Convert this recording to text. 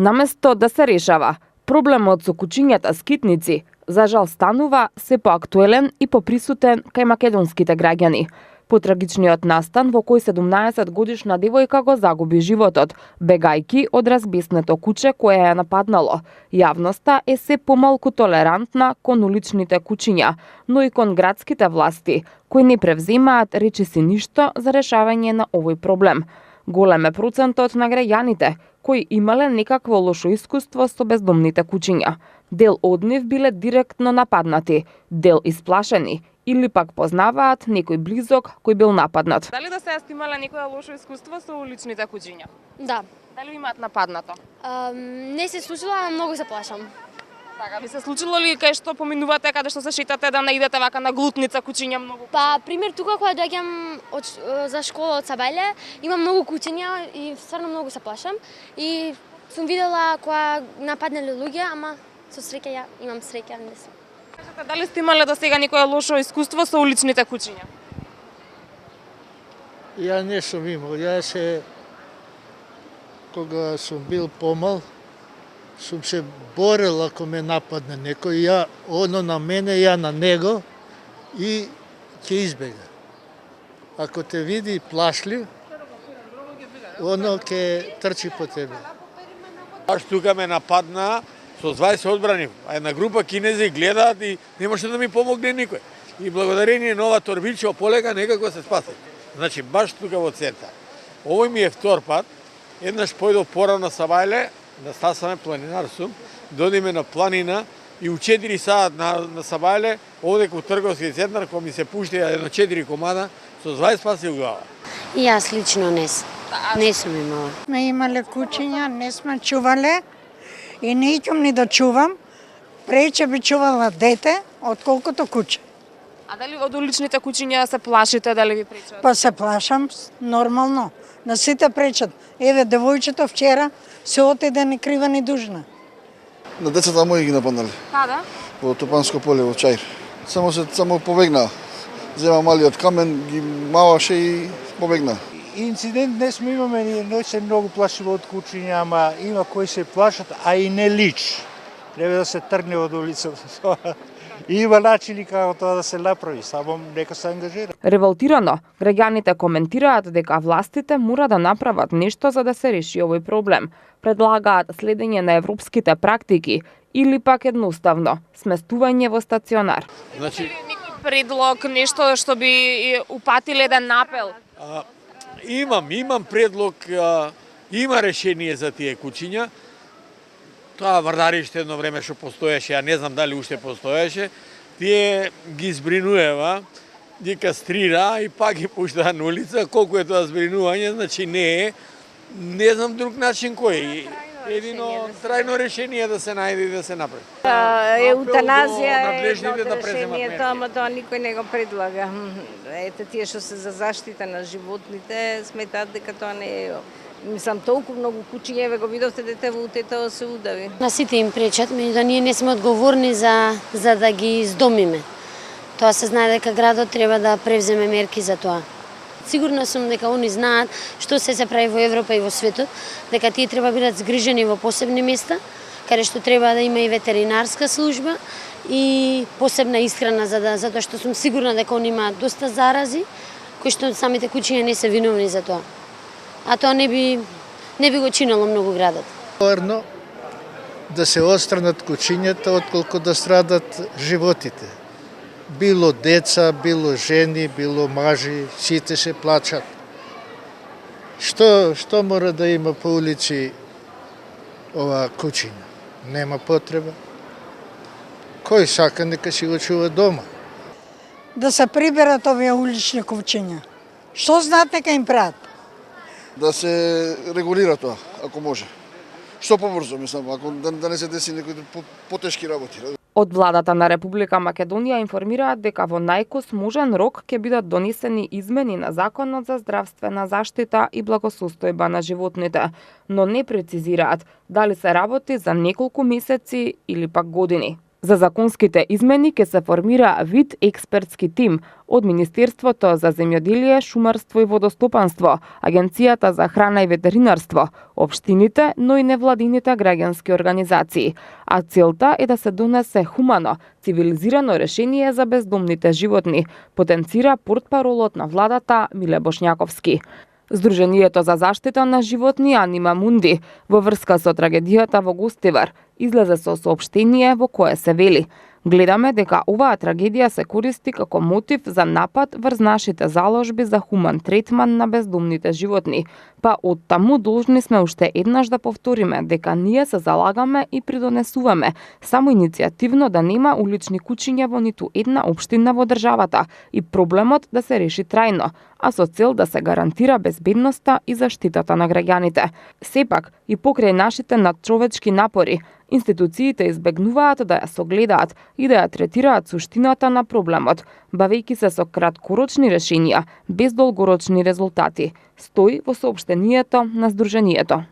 Наместо да се решава, проблемот со кучињата скитници, за жал станува се поактуелен и поприсутен кај македонските граѓани. По трагичниот настан во кој 17-годишна девојка го загуби животот, бегајки од разбеснето куче кое ја нападнало. Јавноста е се помалку толерантна кон уличните кучиња, но и кон градските власти, кои не превземаат речиси ништо за решавање на овој проблем. Голем е процентот на граѓаните кои имале некакво лошо искуство со бездомните кучиња. Дел од нив биле директно нападнати, дел исплашени или пак познаваат некој близок кој бил нападнат. Дали до сега сте имале некое лошо искуство со уличните кучиња? Да. Дали имаат нападнато? Не се случило, а многу се плашам. Така, ви се случило ли кај што поминувате, каде што се шетате да наидете вака на глутница кучиња многу? Па, пример тука кога доаѓам за школа од Сабајле, има многу кучиња и стварно многу се плашам. И сум видела кога нападнале луѓе, ама со среќа ја имам среќа, не сум. Кажете, дали сте имале до сега некое лошо искуство со уличните кучиња? Ја не сум имал, кога сум бил помал, сум се борел ако ме нападне некој, оно на мене, ја на него и ќе избега. Ако те види плашлив, оно ќе трчи по тебе. Баш тука ме нападна, со 20 одбранив, а една група кинези гледаат и не може да ми помогне никој. И благодарение на ова торбиче полека некако се спаси. Значи баш тука во центар. Овој ми е втор пат. Еднаш појдов порано Сабајле, да стасаме планинар сум, додиме на планина и у 4 саат на Сабајле, овде ко трговски центар, кога ми се пушти едно 4 комада, со 20 спаси у глава. И јас лично не сум имала. Сме имале кучиња, не сме чувале и не икам ни да чувам. Прече би чувала дете, отколкото куче. А дали од уличните кучиња се плашите, дали ви пречат? Па се плашам, нормално. На сите пречат. Еве, девојчето вчера се отиде ни крива ни дужна. На децата мои ги нападнале. Каде? Во Топанско поле, во Чаир. Само побегна. Зема малиот камен, ги маваше и побегна. Инцидент не сме имаме, ние не се многу плашиме од кучиња, ама има кои се плашат, а и не лич. Треба да се тргне од улицата. Има начини како тоа да се направи, само нека се ангажира. Револтирано, граѓаните коментираат дека властите мора да направат нешто за да се реши овој проблем. Предлагаат следење на европските практики или пак едноставно сместување во стационар. Значи, некој предлог, нешто што би упатиле еден апел? Имам предлог, има решение за тие кучиња. Тоа врдариšte едно време што постоеше, ја не знам дали уште постоеше, тие ги збринуева, ги кастрира и пак ги пушта на улица. Колку е тоа збринување, значи не знам друг начин кој. Едино трајно решение да се најде и да се направи. Еутаназија е едно од решението, ама тоа никој не го предлага. Ете, тие што се за заштита на животните сметаат дека тоа не е. Мислам, толку многу кучиња, еве го видовте дете во утето се удави. На сите им пречат, меѓутоа ние не сме одговорни за да ги издомиме. Тоа се знае дека градот треба да превземе мерки за тоа. Сигурна сум дека они знаат што се прави во Европа и во светот, дека тие треба бидат згрижени во посебни места, каде што треба да има и ветеринарска служба и посебна исхрана затоа што сум сигурна дека они имаат доста зарази, кои што самите кучиња не се виновни за тоа. А тоа не би го чинело многу градот. Порно да се отстранат кучињата отколку да страдат животите. Било деца, било жени, било мажи, сите се плачат. Што мора да има по улици ова кучиња? Нема потреба. Кој сака нека си го чува дома. Да се приберат овие улични кучиња. Што знаат нека им прават? Да се регулира тоа, ако може. Што побрзо, мислам, ако да не се деси некои потешки работи. Од владата на Република Македонија информираат дека во најкосможен рок ќе бидат донесени измени на Законот за здравствена заштита и благосостојба на животните, но не прецизираат дали се работи за неколку месеци или пак години. За законските измени ќе се формира вид експертски тим од Министерството за земјоделие, шумарство и водостопанство, Агенцијата за храна и ветеринарство, општините, но и невладините граѓански организации. А целта е да се донесе хумано, цивилизирано решение за бездомните животни, потенцира портпаролот на владата Миле Бошњаковски. Сдруженијето за заштита на животни Анима Мунди во врска со трагедијата во Гостивар излезе со соопштение во кое се вели: гледаме дека оваа трагедија се користи како мотив за напад врз нашите заложби за хуман третман на бездомните животни. Па оттаму должни сме уште еднаш да повториме дека ние се залагаме и придонесуваме само иницијативно да нема улични кучиња во ниту една општина во државата и проблемот да се реши трајно, а со цел да се гарантира безбедноста и заштитата на граѓаните. Сепак, и покрај нашите надчовечки напори, институциите избегнуваат да ја согледаат и да ја третираат суштината на проблемот, бавејќи се со краткорочни решенија, без долгорочни резултати, стои во соопштението на Сдруженијето.